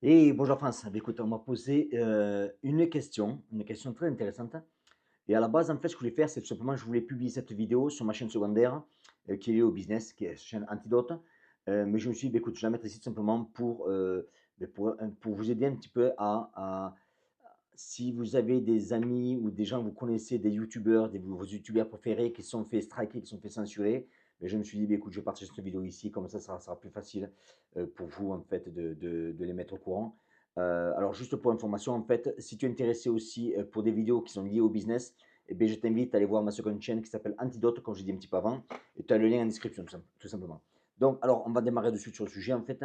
Et bonjour France. Écoute, on m'a posé une question très intéressante. Et à la base, en fait, ce que je voulais faire, c'est tout simplement, je voulais publier cette vidéo sur ma chaîne secondaire qui est liée au business, qui est la chaîne Antidote. Mais je me suis dit, bah, écoute, je vais la mettre ici tout simplement pour vous aider un petit peu si vous avez des amis ou des gens que vous connaissez, des youtubeurs, vos youtubeurs préférés qui se sont fait striker, qui se sont fait censurer, mais je me suis dit, bah, écoute, je vais partager cette vidéo ici, comme ça sera plus facile pour vous en fait de les mettre au courant. Alors juste pour information, en fait, si tu es intéressé aussi pour des vidéos qui sont liées au business, eh bien, je t'invite à aller voir ma seconde chaîne qui s'appelle Antidote, comme je l'ai dit un petit peu avant, et tu as le lien en description tout simplement. Donc, alors, on va démarrer de suite sur le sujet en fait.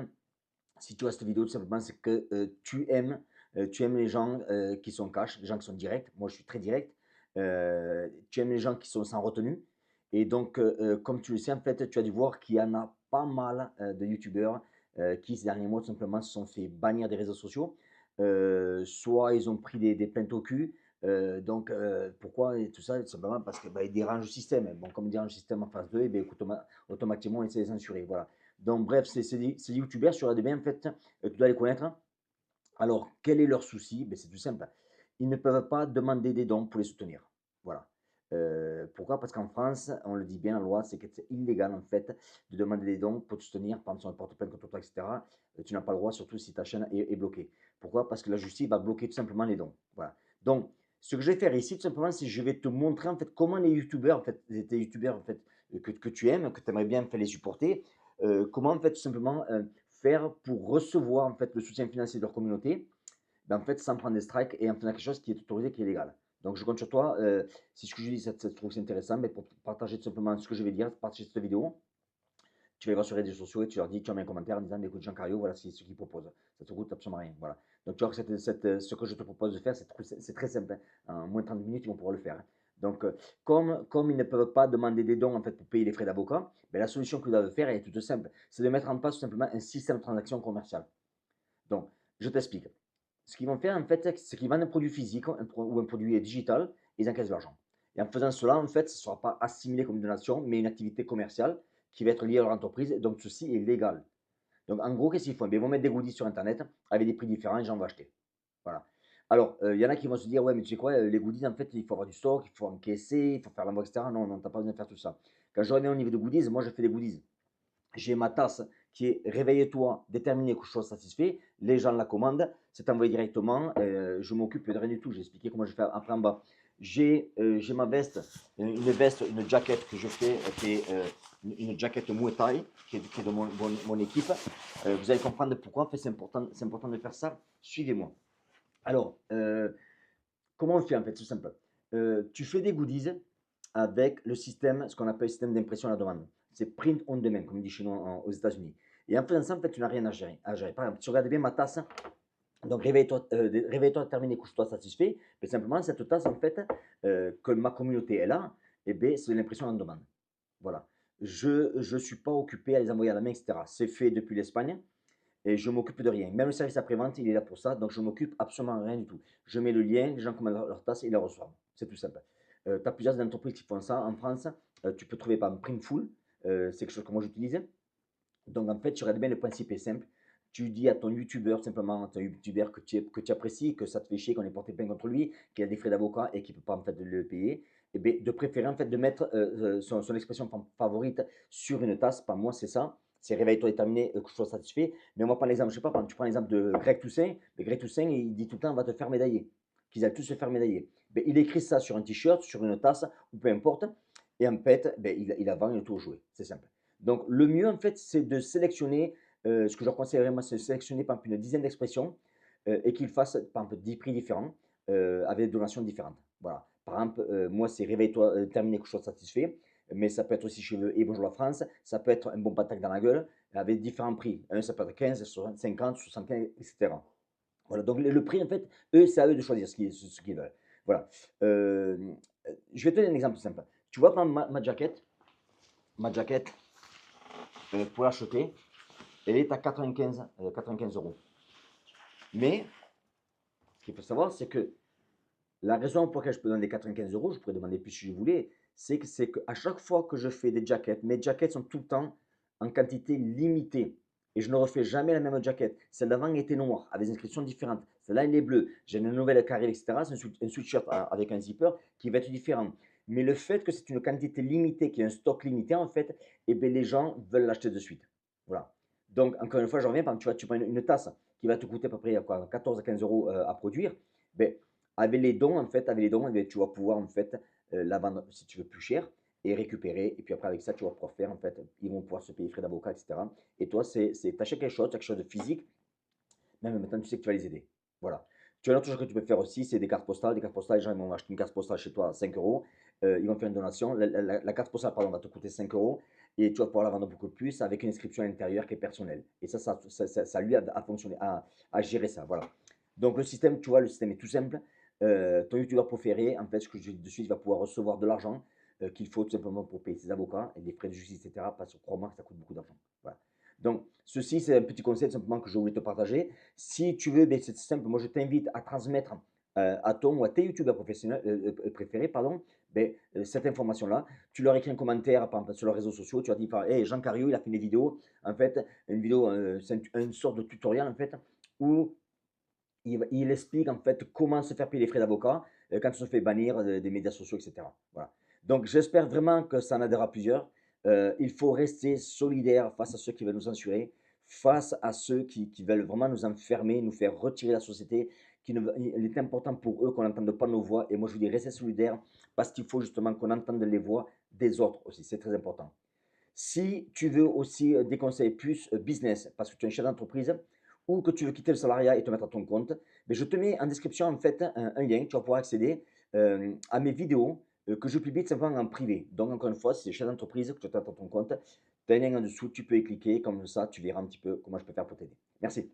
Si tu vois cette vidéo, tout simplement, c'est que tu aimes les gens qui sont cash, les gens qui sont directs. Moi, je suis très direct. Tu aimes les gens qui sont sans retenue. Et donc, comme tu le sais, en fait, tu as dû voir qu'il y en a pas mal de youtubeurs qui, ces derniers mois, tout simplement, se sont fait bannir des réseaux sociaux. Soit ils ont pris des plaintes au cul. Pourquoi et tout ça? Tout simplement parce que ils dérangent le système. Bon, comme ils dérangent le système en face d'eux, et bien, automatiquement, ils essaient de les censurer. Voilà. Donc, bref, ces youtubeurs sur ADB, en fait, tu dois les connaître. Alors, quel est leur souci? Ben, c'est tout simple. Ils ne peuvent pas demander des dons pour les soutenir. Voilà. Pourquoi? Parce qu'en France, on le dit bien, la loi, c'est que c'est illégal, en fait, de demander des dons pour te soutenir. Par exemple, si on porte plainte contre toi, etc., tu n'as pas le droit, surtout si ta chaîne est bloquée. Pourquoi? Parce que la justice va bloquer tout simplement les dons. Voilà. Donc, ce que je vais faire ici, tout simplement, c'est que je vais te montrer, en fait, comment les youtubeurs, en fait, les youtubeurs, en fait, que tu aimes, que tu aimerais bien faire les supporter, comment, en fait, tout simplement, faire pour recevoir, en fait, le soutien financier de leur communauté, ben, en fait, sans prendre des strikes et en faisant quelque chose qui est autorisé, qui est légal. Donc, je compte sur toi. Si ce que je dis, ça te trouve c'est intéressant, mais pour partager tout simplement ce que je vais dire, partager cette vidéo, tu vas les voir sur les réseaux sociaux et tu leur dis, tu en mets un commentaire en disant, écoute, Jean Cario, voilà ce qu'il propose. Ça te coûte absolument rien. Voilà. Donc, tu vois que ce que je te propose de faire, c'est très simple, hein. En moins de 30 minutes, ils vont pouvoir le faire, hein. Donc, comme ils ne peuvent pas demander des dons en fait, pour payer les frais d'avocat, ben, la solution qu'ils doivent faire elle est toute simple. C'est de mettre en place tout simplement un système de transaction commerciale. Donc, je t'explique. Ce qu'ils vont faire, en fait, c'est qu'ils vendent un produit physique ou un produit digital et ils encaissent de l'argent. Et en faisant cela, en fait, ce ne sera pas assimilé comme une donation, mais une activité commerciale qui va être liée à leur entreprise. Et donc, ceci est légal. Donc, en gros, qu'est-ce qu'ils font? Ils vont mettre des goodies sur Internet avec des prix différents et les gens vont acheter. Voilà. Alors, il y en a qui vont se dire, ouais, mais tu sais quoi, les goodies, en fait, il faut avoir du stock, il faut encaisser, il faut faire l'envoi, etc. Non, non, tu n'as pas besoin de faire tout ça. Quand je reviens au niveau de goodies, moi, je fais des goodies. J'ai ma tasse qui est réveille-toi, déterminé, chose satisfait. Les gens la commandent, c'est envoyé directement. Je m'occupe de rien du tout. J'ai expliqué comment je fais après en bas. J'ai ma veste, une jaquette que je fais, qui est une jaquette Muay Thai, qui est de mon équipe. Vous allez comprendre pourquoi. En fait, c'est important de faire ça. Suivez-moi. Alors, comment on fait en fait? C'est simple. Tu fais des goodies avec le système, ce qu'on appelle le système d'impression à la demande. C'est print on demand, comme on dit chez nous aux États-Unis. Et en faisant ça, en fait, tu n'as rien à gérer. Par exemple, tu regardes bien ma tasse. Donc, réveille-toi, terminé, couche-toi satisfait. Mais simplement, cette tasse, en fait, que ma communauté est là, eh bien, c'est l'impression en demande. Voilà. Je ne suis pas occupé à les envoyer à la main, etc. C'est fait depuis l'Espagne et je m'occupe de rien. Même le service après-vente, il est là pour ça, donc je m'occupe absolument rien du tout. Je mets le lien, les gens commandent leur tasse et ils la reçoivent. C'est tout simple. Tu as plusieurs entreprises qui font ça en France. Tu peux trouver par Printful, c'est quelque chose que moi j'utilise. Donc en fait, tu regardes bien, le principe est simple. Tu dis à ton youtubeur, simplement, à ton youtubeur que tu apprécies, que ça te fait chier, qu'on ait porté plainte contre lui, qu'il a des frais d'avocat et qu'il ne peut pas en fait le payer, et bien, de préférer en fait de mettre son expression favorite sur une tasse. Pas moi, c'est ça. C'est réveille-toi déterminé, que je sois satisfait. Mais on va prendre l'exemple, je sais pas, tu prends l'exemple de Greg Toussaint. Mais Greg Toussaint, il dit tout le temps, on va te faire médailler. Qu'ils aillent tous se faire médailler. Ben, il écrit ça sur un t-shirt, sur une tasse, ou peu importe. Et en fait, ben, il la vend, il a tout joué. C'est simple. Donc, le mieux, en fait, c'est de sélectionner, ce que je leur conseillerais, moi, c'est de sélectionner, par exemple, une dizaine d'expressions et qu'ils fassent, par exemple, 10 prix différents avec des donations différentes. Voilà. Par exemple, moi, c'est réveille-toi, terminé, que je sois satisfait. Mais ça peut être aussi chez eux et bonjour la France. Ça peut être un bon patate dans la gueule avec différents prix. Un, ça peut être 15, 60, 50, 75, etc. Voilà. Donc, le prix, en fait, eux, c'est à eux de choisir ce qu'ils veulent. Voilà. Je vais te donner un exemple simple. Tu vois, par exemple, ma jaquette, pour l'acheter, elle est à 95 euros. Mais ce qu'il faut savoir, c'est que la raison pour laquelle je peux donner 95 euros, je pourrais demander plus si je voulais, c'est qu'à chaque fois que je fais des jackets, mes jackets sont tout le temps en quantité limitée. et je ne refais jamais la même jaquette. Celle d'avant était noire, avec des inscriptions différentes. Celle-là, elle est bleue. J'ai une nouvelle qui arrive, etc. C'est un sweatshirt avec un zipper qui va être différent. Mais le fait que c'est une quantité limitée, qu'il y a un stock limité, en fait, eh bien, les gens veulent l'acheter de suite. Voilà. Donc, encore une fois, je reviens, tu vois, tu prends une tasse qui va te coûter à peu près quoi, 14 à 15 euros à produire. Ben, avec les dons, en fait, avec les dons, eh bien, tu vas pouvoir en fait la vendre si tu veux plus cher et récupérer. Et puis après, avec ça, tu vas pouvoir faire, en fait, ils vont pouvoir se payer frais d'avocat, etc. Et toi, t'achètes quelque chose de physique, même maintenant, tu sais que tu vas les aider. Voilà. Tu as une autre chose que tu peux faire aussi, c'est des cartes postales. Des cartes postales, les gens ils vont acheter une carte postale chez toi à 5 euros. Ils vont faire une donation. La carte postale, pardon, va te coûter 5 euros. Et tu vas pouvoir la vendre beaucoup plus avec une inscription à l'intérieur qui est personnelle. Et ça lui a fonctionné, à gérer ça. Voilà. Donc le système, tu vois, le système est tout simple. Ton youtubeur préféré, en fait, ce que je dis de suite, il va pouvoir recevoir de l'argent qu'il faut tout simplement pour payer ses avocats et les frais de justice, etc. Parce que crois-moi que ça coûte beaucoup d'argent. Voilà. Donc, ceci, c'est un petit conseil simplement que je voulais te partager. Si tu veux, ben, c'est simple, moi je t'invite à transmettre à ton ou à tes youtubeurs professionnels, préférés, pardon, ben, cette information-là. Tu leur écris un commentaire par exemple, sur leurs réseaux sociaux, tu leur dis, hey, Jean Cario, il a fait des vidéos, en fait, une vidéo, c'est une sorte de tutoriel en fait, où il explique en fait comment se faire payer les frais d'avocat quand on se fait bannir des médias sociaux, etc. Voilà. Donc j'espère vraiment que ça en aidera plusieurs. Il faut rester solidaire face à ceux qui veulent nous censurer, face à ceux qui veulent vraiment nous enfermer, nous faire retirer la société. Il est important pour eux qu'on n'entende pas nos voix. Et moi je vous dis, restez solidaires parce qu'il faut justement qu'on entende les voix des autres aussi. C'est très important. Si tu veux aussi des conseils plus business, parce que tu es un chef d'entreprise ou que tu veux quitter le salariat et te mettre à ton compte, mais je te mets en description en fait un lien, tu vas pouvoir accéder à mes vidéos que je publie tout simplement en privé. Donc encore une fois, si tu es chef d'entreprise, que tu te mets à ton compte, tu as un lien en dessous, tu peux y cliquer, comme ça tu verras un petit peu comment je peux faire pour t'aider. Merci.